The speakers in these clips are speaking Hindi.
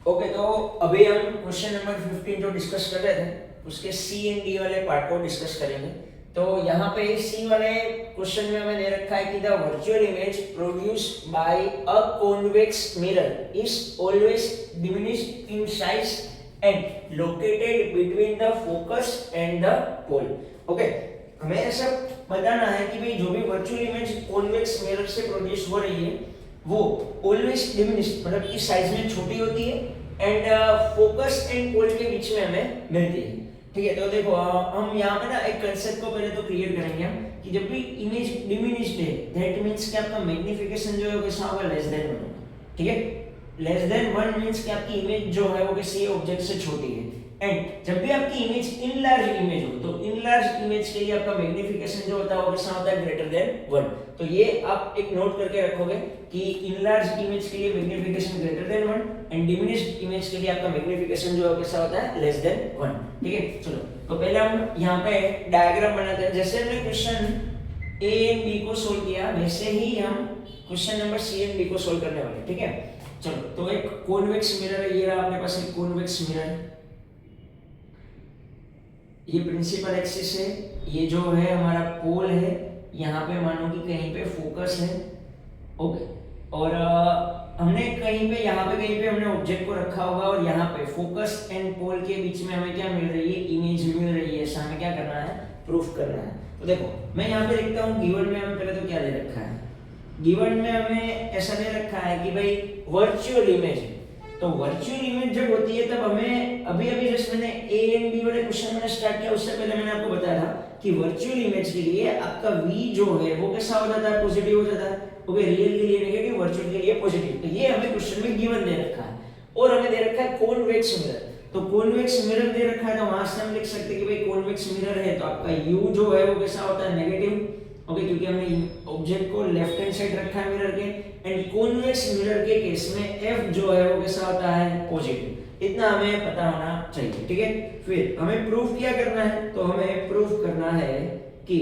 ओके, तो अभी हम क्वेश्चन नंबर 15 जो डिस्कस कर रहे थे उसके सी एंड डी वाले पार्ट को डिस्कस करेंगे। तो यहाँ पे सी वाले क्वेश्चन में हमें दे रखा है कि the virtual image produced by a convex mirror is always diminished in size and located between the focus and the pole. Okay, हमें ऐसा बताना है कि भाई जो भी वर्चुअल इमेज कॉन्वेक्स मिरर से प्रोड्यूस हो रही है वो ऑलवेज डिमिनिश्ड मतलब कि साइज में छोटी होती है एंड फोकस एंड पोल के बीच में हमें मिलती है। ठीक है, तो देखो हम यहाँ पे ना एक कंसेप्ट को पहले तो क्लियर करेंगे हम कि जब भी इमेज डिमिनिश्ड है दैट मींस कि आपका मैग्निफिकेशन जो है वो कैसा होगा, लेस देन 1 होगा। ठीक है, लेस देन 1 मींस कि आपकी इमेज जो है वो किसी ऑब्जेक्ट से छोटी है। एंड जब भी आपकी इमेज इन लार्ज इमेज हो तो इन लार्ज इमेज के लिए आपका मैग्निफिकेशन जो होता है वो कैसा होता है, ग्रेटर देन 1। तो ये आप एक नोट करके रखोगे कि इन लार्ज इमेज के लिए magnification greater than 1 and diminished image के लिए आपका मैग्निफिकेशन जो है कैसा होता है, लेस देन 1। ठीक है, चलो तो पहले हम यहाँ पे डायग्राम बनाते हैं। जैसे हमने क्वेश्चन ए एंड बी को सोल्व किया वैसे ही हम question number C and D को सोल्व करने वाले हैं। ठीक है, चलो तो एक कॉन्वेक्स मिरर है, ये रहा अपने पास एक कॉन्वेक्स मिरर, ये प्रिंसिपल एक्सिस है, ये जो है हमारा पोल है, यहाँ पे मानो कि कहीं पे फोकस है। ओके, और हमने कहीं पे यहाँ पे कहीं पे हमने ऑब्जेक्ट को रखा होगा और यहाँ पे फोकस एंड पोल के बीच में हमें क्या मिल रही है, इमेज मिल रही है। ऐसा हमें क्या करना है, प्रूफ करना है। तो देखो मैं यहाँ पे लिखता हूँ गिवन में हमें पहले तो क्या दे रखा है, गिवन में हमें ऐसा दे रखा है कि भाई वर्चुअल इमेज। तो वर्चुअल इमेज जब होती है तब हमें अभी जस्ट मैंने ए एंड बी वाले क्वेश्चन मैंने स्टार्ट किया उससे पहले मैंने आपको बताया था कि वर्चुअल इमेज के लिए आपका v जो है वो कैसा हो जाता है, पॉजिटिव हो जाता है। ओके, रियल के लिए नेगेटिव, वर्चुअल के लिए पॉजिटिव। तो ये हमें क्वेश्चन में गिवन दे रखा है और हमें दे रखा है कॉन्वेक्स मिरर। तो कॉन्वेक्स मिरर दे रखा है तो वहां से हम लिख सकते हैं कि भाई कॉन्वेक्स मिरर है तो आपका u जो है वो कैसा होता है, नेगेटिव। ओके, क्योंकि हमने ऑब्जेक्ट को लेफ्ट हैंड साइड रखा है मिरर के। एंड कॉन्वेक्स मिरर के केस में f जो है वो कैसा होता है, पॉजिटिव। इतना हमें पता होना चाहिए। ठीक है, फिर हमें प्रूफ क्या करना है, तो हमें प्रूफ करना है कि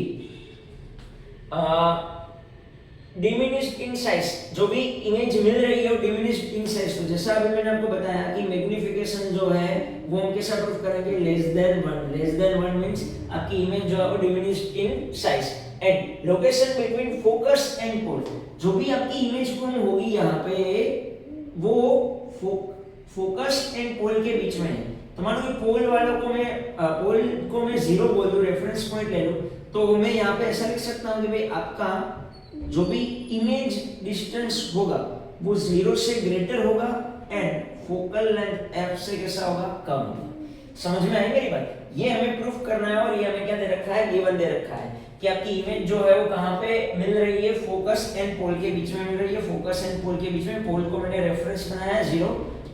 डिमिनिश्ड इन साइज जो भी इमेज मिल रही है वो डिमिनिश्ड इन साइज। तो जैसा अभी मैंने आपको बताया कि मैग्निफिकेशन जो है वो हम कैसा प्रूफ करेंगे, less than 1। Less than 1 means आपकी इमेज जो है वो diminished in size. And location between focus and pole, जो भी आपकी इमेज कौन होगी यहाँ पे वो फोकस एंड पोल के बीच में है। तो मानो कि पोल वालों को मैं 0 बोल दूं, रेफरेंस पॉइंट ले लूं, तो मैं यहाँ पे ऐसा लिख सकता हूँ कि भाई आपका जो भी इमेज डिस्टेंस होगा वो 0 से ग्रेटर होगा एंड फोकल लेंथ f से कैसा होगा, कम होगा। समझ में आई मेरी बात? ये हमें प्रूफ करना है और ये हमें क्या दे रखा है, गिवन दे रखा है कि आपकी इमेज जो है वो कहाँ पे मिल रही है, फोकस एंड पोल के बीच में मिल रही है। फोकस एंड पोल के बीच में, पोल को मैंने रेफरेंस बनाया है 0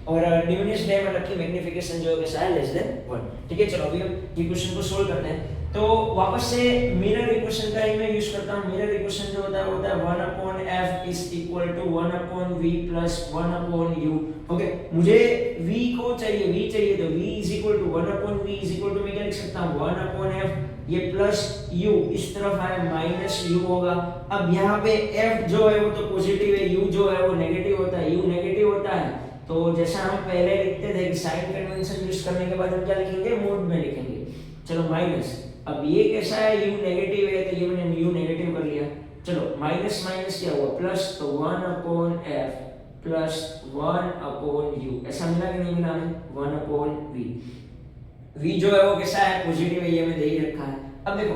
और डिमिनिश्ड है मतलब कि मैग्निफिकेशन जो है कैसा है, लेस देन 1। ठीक है, चलो अभी हम ये क्वेश्चन को सोल्व करते हैं। तो वापस से मिरर इक्वेशन का ही मैं यूज करता हूं। मिरर इक्वेशन जो होता है वो होता है 1/f is equal to 1/v plus 1/u। Okay, मुझे v को चाहिए, v चाहिए तो v is equal to 1/v is equal to मैं क्या लिख सकता हूं, 1/f, ये प्लस u इस तरफ आए माइनस u होगा। अब यहाँ पे f जो है वो तो पॉजिटिव है, u जो है वो नेगेटिव होता है, u नेगेटिव होता है। तो जैसा हम पहले लिखते थे कि साइन कन्वेंशन यूज करने के बाद हम क्या लिखेंगे, मोड में लिखेंगे। चलो माइनस, अब ये कैसा है, u नेगेटिव है तो ये मैंने u नेगेटिव कर लिया। चलो माइनस माइनस क्या हुआ, प्लस, तो 1/f प्लस 1/u ऐसा मिला कि नहीं मिला हमें, 1/v। v जो है वो कैसा है, पॉजिटिव है, ये मैं दे ही रखा है। अब देखो,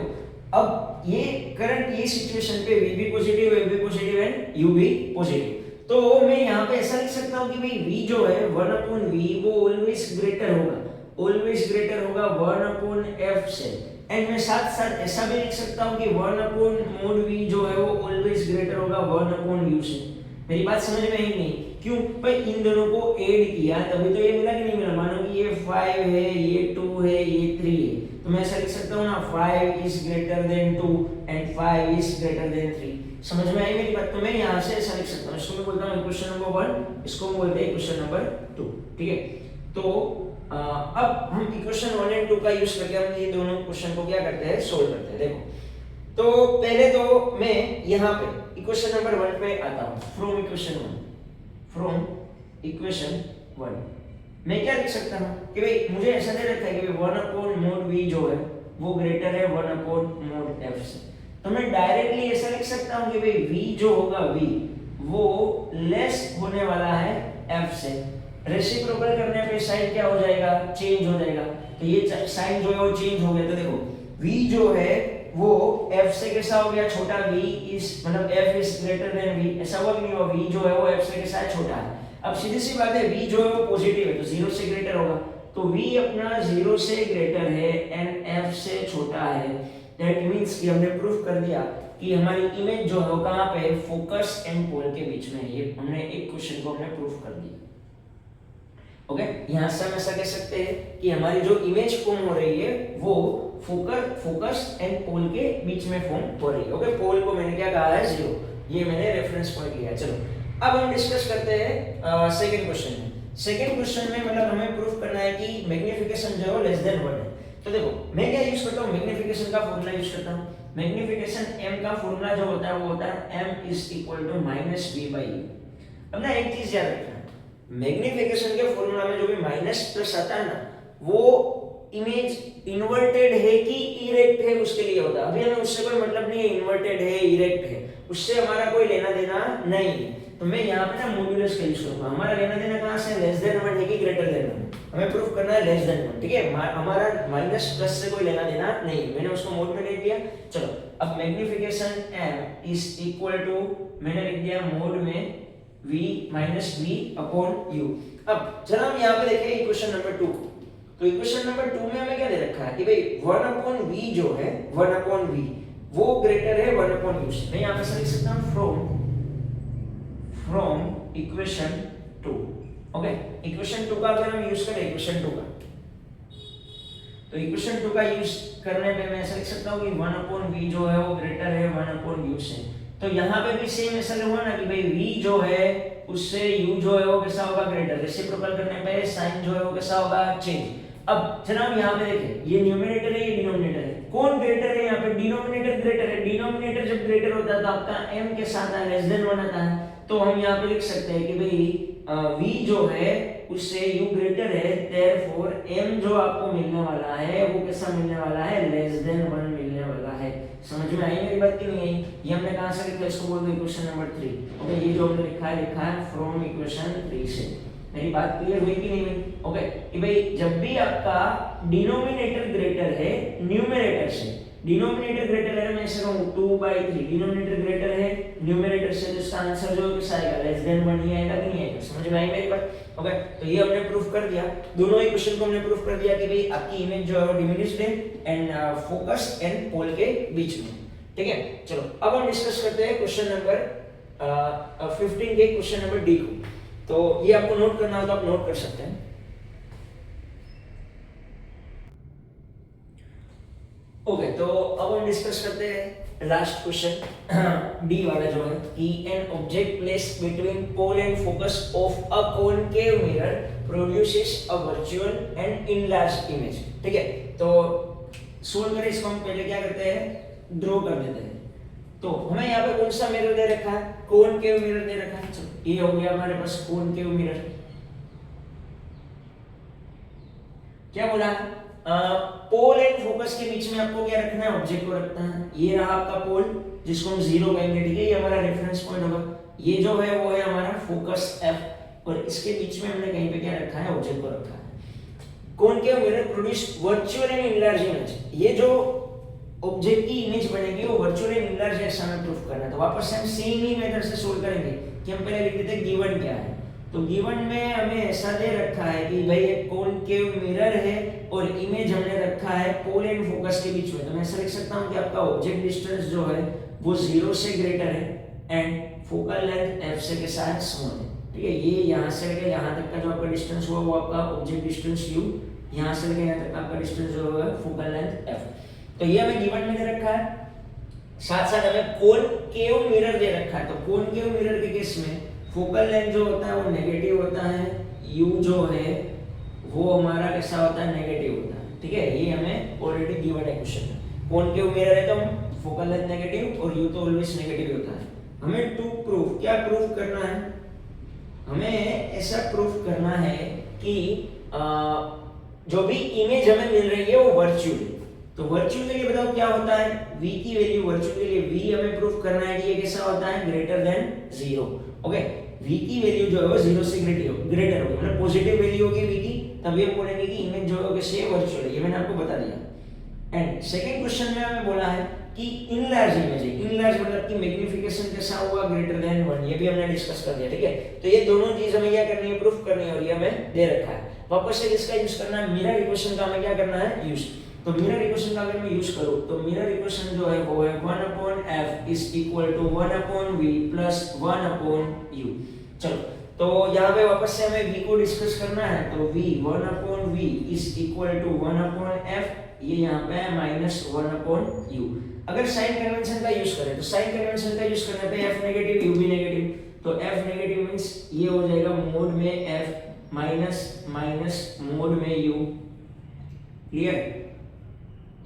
अब ये करंट ये सिचुएशन पे v भी पॉजिटिव है, v पॉजिटिव है, u भी पॉजिटिव। तो मैं यहाँ पे ऐसा लिख सकता हूँ कि भाई v जो है 1/v वो ऑलवेज ग्रेटर होगा, ऑलवेज ग्रेटर होगा 1/f से। एंड मैं साथ साथ ऐसा भी लिख सकता हूँ कि 1/v जो है वो ऑलवेज ग्रेटर होगा 1/u से। मेरी बात समझ में आई नहीं? क्यों भाई, इन दोनों को ऐड किया तभी तो ये मिला कि नहीं मिला। मानो कि ये 5 है, ये 2 है, ये 3 है, तो मैं ऐसा लिख सकता हूँ ना, 5 is greater than 2 and 5 is greater than 3। समझ में आई मेरी बात? तो मैं यहाँ से ऐसा लिख सकता हूँ, इसको मैं बोलता हूँ क्वेश्चन नंबर 1, इसको हम बोलते हैं क्वेश्चन नंबर 2। ठीक है, तो अब हम इक्वेशन 1 एंड 2 का यूज करके हम ये दोनों क्वेश्चन को क्या करते हैं, सोल्व करते हैं। देखो, तो पहले तो मैं यहाँ पे इक्वेशन नंबर 1 पे आता हूँ। फ्रॉम इक्वेशन 1, मैं क्या लिख सकता हूँ कि भाई मुझे ऐसा दे रखा है कि भाई 1 अपॉन मोड v जो है वो ग्रेटर है 1 अपॉन मोड f से, तो मैं डायरेक्टली ऐसा लिख सकता हूँ कि भाई v जो होगा v वो लेस होने वाला है f से। रेसिप्रोकल करने पे साइन क्या हो जाएगा, चेंज हो जाएगा, तो ये साइन जो है वो चेंज हो गया। तो देखो v जो है वो f से कैसा हो गया, छोटा, v इज मतलब f is greater than v, ऐसा हुआ कि नहीं हुआ, v जो है वो f से कैसा है, छोटा है। अब सीधी सी बात है v जो है वो पॉजिटिव है तो 0 से ग्रेटर होगा, तो v अपना 0 से ग्रेटर है एंड f से छोटा है। दैट मींस कि हमने प्रूफ कर दिया कि हमारी इमेज जो है वो कहां पे है, फोकस एंड पोल के बीच में है। ये हमने एक क्वेश्चन को हमने प्रूफ कर दिया। ओके, यहां से हम ऐसा कह सकते हैं कि हमारी जो इमेज फॉर्म हो रही है वो फोकस एंड पोल के बीच में फॉर्म हो रही है। ओके, पोल को मैंने क्या कहा है, 0, ये मैंने रेफरेंस पॉइंट लिया। चलो अब हम डिस्कस करते हैं सेकंड क्वेश्चन में। सेकंड क्वेश्चन में मतलब हमें प्रूफ करना है कि मैग्नीफिकेशन जो है लेस देन 1 है। तो देखो मैं क्या यूज करता हूं, मैग्नीफिकेशन का फॉर्मूला यूज करता हूं। मैग्नीफिकेशन m का फॉर्मूला जो होता है वो होता है m is equal to minus v by u। अब ना एक चीज याद रखना, मैग्नीफिकेशन के फॉर्मूला में जो भी माइनस प्लस आता है ना वो इमेज इन्वर्टेड है कि इरेक्ट है उसके लिए होता है। अभी हमें उससे कोई मतलब नहीं है इन्वर्टेड है इरेक्ट है, उससे हमारा कोई लेना देना नहीं है। तो मैं यहाँ पे ना मॉड्यूलस का यूज करूंगा। हमारा लेना देना कहां से, लेस देन 1 है कि ग्रेटर देन 1, हमें प्रूफ करना है लेस देन 1। ठीक है, हमारा माइनस प्लस से कोई लेना देना नहीं, मैंने उसको मोड में लिख दिया। चलो अब magnification m is equal to मैंने लिख दिया मोड में v minus v upon u। अब जरा हम यहाँ पे देखें इक्वेशन नंबर 2। तो इक्वेशन नंबर 2 में हमें क्या दे रखा है कि भाई 1 अपॉन v जो है 1 अपॉन v वो ग्रेटर है 1 अपॉन u से। मैं यहाँ पे ऐसा लिख सकता हूँ फ्रॉम इक्वेशन 2। ओके, इक्वेशन 2 का अगर हम यूज करें इक्वेशन 2 का, तो इक्वेशन 2 का यूज करने पे मैं ऐसा लिख सकता हूँ कि 1 अपॉन v जो है वो ग्रेटर है 1 अपॉन u से। तो यहाँ पे भी सेम ऐसा हुआ ना कि भाई v जो है उससे u जो है वो कैसा होगा, ग्रेटर। रेसिप्रोकल करने पे साइन जो है वो कैसा होगा, चेंज। अब जनाब यहाँ पे देखें ये न्यूमरेटर है ये डिनोमिनेटर है, कौन ग्रेटर है यहाँ पे, डिनोमिनेटर ग्रेटर है। डिनोमिनेटर जब ग्रेटर होता है तो आपका m के साथ लेस देन 1 आता है, तो हम यहाँ पे लिख सकते हैं कि भाई v जो है उससे u ग्रेटर है, देयरफॉर m जो आपको मिलने वाला है वो कैसा मिलने वाला है, लेस देन 1 मिलने वाला है। समझ में आई मेरी बात की नहीं आई? ये हमने कहां से लिखा, इसको बोलते हैं इक्वेशन नंबर 3। ओके, ये जो हमने लिखा है फ्रॉम इक्वेशन 3 से। मेरी बात क्लियर हुई कि नहीं हुई? ओके, कि भाई जब भी आपका डिनोमिनेटर ग्रेटर है न्यूमरेटर से, डिनोमिनेटर ग्रेटर है, मैं ऐसे कहूं 2/3, डिनोमिनेटर ग्रेटर है न्यूमरेटर से, तो इसका आंसर जो कैसा आएगा, लेस देन 1 ही आएगा कि नहीं आएगा? समझ में आई मेरी बात? ओके, तो ये हमने प्रूफ कर दिया, दोनों इक्वेशन को हमने प्रूफ कर दिया कि भाई आपकी इमेज जो है वो डिमिनिश्ड है एंड फोकस एंड पोल के बीच में। ठीक है, चलो अब हम डिस्कस करते हैं क्वेश्चन नंबर 15 के क्वेश्चन नंबर डी को। तो ये आपको नोट करना हो तो आप नोट कर सकते हैं। ओके, तो अब हम डिस्कस करते हैं लास्ट क्वेश्चन डी वाला जो है कि an object placed between pole and focus of a concave mirror produces a virtual and enlarged image. ठीक है, तो सोल्व करें इसको। हम पहले क्या करते हैं, ड्रॉ कर देते हैं। तो हमें यहाँ पे कौन सा मिरर दे रखा है, कॉनकेव मिरर दे रखा है। चलो ये हो गया हमारे पास कॉनकेव मिरर। क्या बोला, पोल एंड फोकस के बीच में आपको क्या रखना है, ऑब्जेक्ट को रखना है। ये रहा आपका पोल जिसको हम 0 कहेंगे। ठीक है, ये हमारा रेफरेंस पॉइंट होगा। ये जो है वो है हमारा फोकस f, और इसके बीच में हमने कहीं पे क्या रखा है, ऑब्जेक्ट को रखा है। Concave mirror produce virtual and enlarge image. ये जो ऑब्जेक्ट की इमेज बनेगी वो वर्चुअल एंड इनलार्ज ऐसा हमें प्रूफ करना है। तो वापस से हम सेम ही मेथड से सोल्व करेंगे कि हम पहले लिख देते हैं गिवन क्या है। तो गिवन में हमें ऐसा दे रखा है कि भाई एक कॉनकेव मिरर है और इमेज हमने रखा है पोल एंड फोकस के बीच में। तो मैं ऐसा लिख सकता हूं कि आपका ऑब्जेक्ट डिस्टेंस जो है वो 0 से ग्रेटर है एंड फोकल लेंथ f से के साथ स्मॉल है। ठीक है, ये यहां से लेके यहां तक का जो आपका डिस्टेंस हुआ वो आपका ऑब्जेक्ट डिस्टेंस u, यहां से लेके यहां तक का आपका डिस्टेंस जो है फोकल लेंथ f। तो ये हमें गिवन में दे रखा है, साथ साथ हमें कॉनकेव मिरर दे रखा है। तो कॉनकेव मिरर के केस में फोकल लेंथ जो होता है वो नेगेटिव होता है, u जो है वो हमारा कैसा होता है, नेगेटिव होता है। ठीक है, ये हमें ऑलरेडी गिवन है क्वेश्चन में। कॉनकेव मिरर है तो फोकल लेंथ नेगेटिव और u तो ऑलवेज नेगेटिव होता है। हमें टू प्रूफ, क्या प्रूफ करना है, हमें ऐसा प्रूफ करना है कि जो भी इमेज हमें मिल रही है वो वर्चुअल है। तो वर्चुअल के लिए बताओ क्या होता है, v की वैल्यू वर्चुअल के लिए v हमें प्रूफ करना है कि ये कैसा होता है, ग्रेटर देन 0। ओके, v की वैल्यू जो है वो 0 से ग्रेटर होगी, मतलब पॉजिटिव वैल्यू होगी v की, तभी हम बोलेंगे कि इमेज जो है कैसी है, वर्चुअल है। ये मैंने आपको बता दिया। एंड सेकंड क्वेश्चन में हमें बोला है कि इनलार्ज इमेज है, इनलार्ज मतलब कि मैग्निफिकेशन कैसा हुआ, ग्रेटर देन 1, ये भी हमने डिस्कस कर दिया। ठीक है, तो ये दोनों चीज हमें क्या करनी है, प्रूफ करनी है, और ये हमें दे रखा है। वापस से इसका यूज करना है, मिरर इक्वेशन का हमें क्या करना है, यूज। तो मिरर इक्वेशन का अगर मैं यूज करूं तो मिरर इक्वेशन जो है वो है 1/f is equal to 1/v plus 1/u। चलो, तो यहाँ पे वापस से हमें v को डिस्कस करना है, तो v 1/v is equal to 1/f, ये यहाँ पे है माइनस 1/u। अगर साइन कन्वेंशन का यूज करें तो साइन कन्वेंशन का यूज करने पे f नेगेटिव u भी नेगेटिव, तो f नेगेटिव मींस ये हो जाएगा मोड में f माइनस माइनस मोड में u। क्लियर,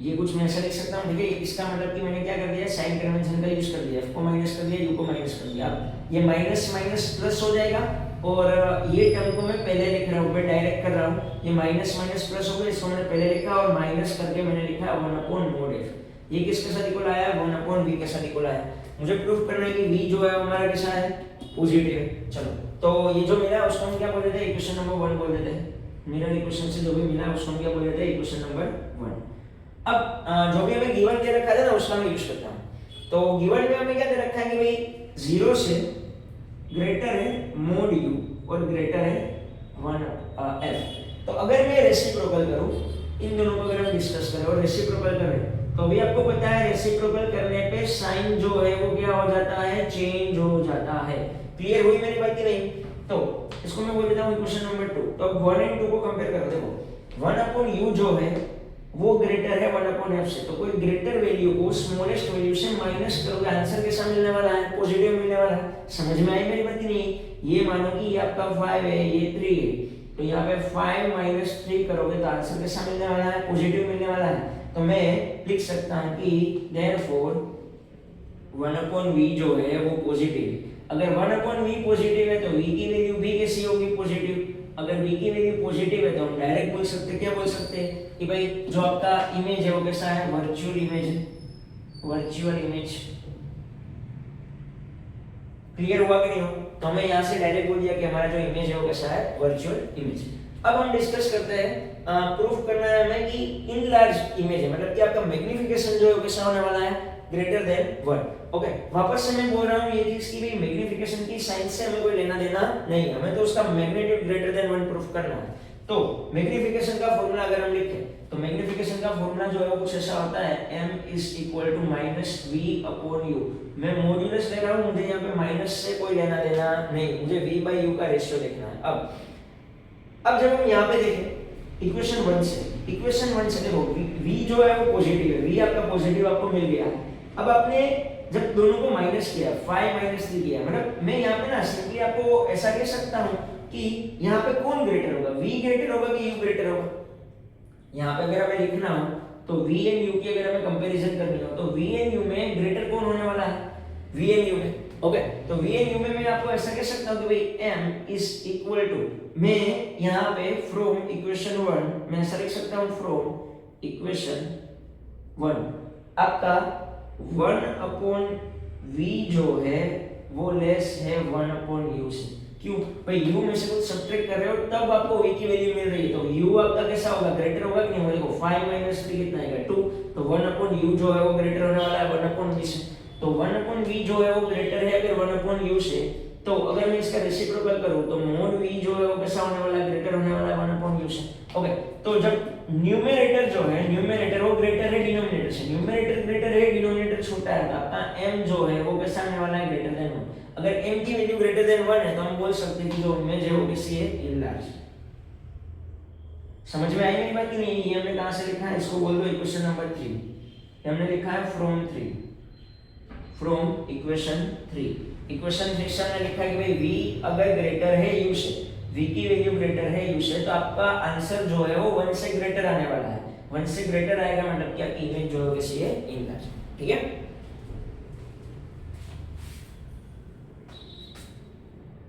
ये कुछ मैं ऐसा लिख सकता हूँ। ठीक है, इसका मतलब कि मैंने क्या कर दिया, साइन कन्वेंशन का यूज कर दिया, f को माइनस कर दिया, u को माइनस कर दिया। अब ये माइनस माइनस प्लस हो जाएगा, और ये टर्म को मैं पहले लिख रहा हूँ, मैं डायरेक्ट कर रहा हूँ, ये माइनस माइनस प्लस हो गया, इसको मैंने पहले लिखा और माइनस करके मैंने लिखा 1/mod f। ये किसके साथ इक्वल आया, 1/v के साथ इक्वल आया। मुझे प्रूफ करना है कि v जो है हमारा कैसा है, पॉजिटिव है। चलो, तो ये जो मिला है उसको हम क्या बोल देते हैं, इक्वेशन नंबर 1 बोल देते हैं। मिरर इक्वेशन से जो भी मिला है उसको हम क्या बोल देते हैं, इक्वेशन नंबर 1। अब जो भी हमें गिवन दे रखा है ना उसका मैं यूज करता हूं। तो गिवन में हमें क्या दे रखा है कि भाई 0 से ग्रेटर है मोड u और ग्रेटर है 1f। तो अगर मैं रेसिप्रोकल करूं, इन दोनों को अगर हम डिस्कस करें और रेसिप्रोकल करें, तो अभी आपको पता है रेसिप्रोकल करने पे साइन जो है वो क्या हो जाता है, चेंज हो जाता है। क्लियर हुई मेरी बात की नहीं? तो इसको मैं बोल देता हूं इक्वेशन नंबर 2। तो अब 1 और 2 को कंपेयर करो, देखो 1/u जो है वो ग्रेटर है 1/f से, तो कोई ग्रेटर वैल्यू को स्मॉलेस्ट वैल्यू से माइनस करोगे, आंसर कैसा मिलने वाला है, पॉजिटिव मिलने वाला है। समझ में आई मेरी बात की नहीं? ये मानो कि ये आपका 5 है, ये 3 है, तो यहाँ पे 5 - 3 करोगे तो आंसर कैसा मिलने वाला है, पॉजिटिव मिलने वाला है। तो मैं लिख सकता हूँ कि देयरफॉर 1/v जो है वो पॉजिटिव है। अगर 1/v पॉजिटिव है तो v की वैल्यू भी कैसी होगी, पॉजिटिव। अगर v की वैल्यू पॉजिटिव है तो हम डायरेक्ट बोल सकते हैं, क्या बोल सकते हैं कि भाई जो आपका इमेज है वो कैसा है, वर्चुअल इमेज है, वर्चुअल इमेज। क्लियर हुआ कि नहीं हो? तो हमें यहाँ से डायरेक्ट बोल दिया कि हमारा जो इमेज है वो कैसा है, वर्चुअल इमेज। अब हम डिस्कस करते हैं, प्रूफ करना है हमें कि इनलार्ज इमेज है, मतलब कि आपका मैग्निफिकेशन जो है कैसा होने वाला है, ग्रेटर देन 1। ओके, वापस से मैं बोल रहा हूँ ये चीज की भी मैग्निफिकेशन की साइन से हमें कोई लेना देना नहीं है, हमें तो उसका मैग्नीट्यूड ग्रेटर देन 1 प्रूफ करना है। तो मैग्निफिकेशन का फॉर्मूला अगर हम लिखें तो मैग्निफिकेशन का फॉर्मूला जो है वो कुछ ऐसा होता है, m = -v/u। मैं मॉड्यूलस ले रहा हूँ, मुझे यहाँ पे माइनस से कोई लेना देना नहीं, मुझे v/u का रेशियो देखना है। अब जब हम यहाँ पे देखें इक्वेशन 1 से देखो v जो है वो पॉजिटिव है, v आपका पॉजिटिव आपको मिल गया। अब आपने जब दोनों को माइनस किया, 5 - 3 किया, मतलब मैं यहाँ पे ना सिंपली आपको ऐसा कह सकता हूँ कि यहाँ पे कौन ग्रेटर होगा, v ग्रेटर होगा कि u ग्रेटर होगा। यहाँ पे अगर हमें लिखना हो तो v एंड u की अगर हमें कंपैरिजन करनी हो तो v एंड u में ग्रेटर कौन होने वाला है, v एंड u में। ओके, तो v एंड u में मैं आपको ऐसा कह सकता हूँ कि भाई m = मैं यहाँ पे फ्रॉम इक्वेशन 1 मैं ऐसा लिख सकता हूँ, फ्रॉम इक्वेशन 1 आपका 1/v जो है वो लेस है 1/u से। क्यों भाई, u में से कुछ सब्ट्रैक्ट कर रहे हो तब आपको v की वैल्यू मिल रही है, तो u आपका कैसा होगा, ग्रेटर होगा कि नहीं होगा। देखो 5 - 3 कितना आएगा, 2, तो 1/u जो है वो ग्रेटर होने वाला है 1/v से। तो 1/v जो है वो ग्रेटर है अगर 1/u से, तो अगर मैं इसका रेसिप्रोकल करूं तो मोड v जो है वो कैसा होने वाला है, ग्रेटर होने वाला है 1/u से। ओके, तो जब न्यूमरेटर जो है, न्यूमरेटर वो ग्रेटर है डिनोमिनेटर से, न्यूमरेटर ग्रेटर है डिनोमिनेटर छोटा है, तो आपका m जो है वो कैसा होने वाला है, ग्रेटर देन 1। अगर m की वैल्यू ग्रेटर देन 1 है तो हम बोल सकते हैं कि जो इमेज है वो कैसी है, इनलार्ज। समझ में आई मेरी बात कि नहीं? ये हमने कहां से लिखा है, इसको बोल दो इक्वेशन नंबर 3। ये हमने लिखा है फ्रॉम इक्वेशन 3। इक्वेशन 3 से हमने लिखा है कि भाई v अगर ग्रेटर है u से, v की वैल्यू ग्रेटर है u से, तो आपका आंसर जो है वो 1 से ग्रेटर आने वाला है। 1 से ग्रेटर आएगा मतलब क्या, इमेज जो है कैसी है, इनलार्ज। ठीक है।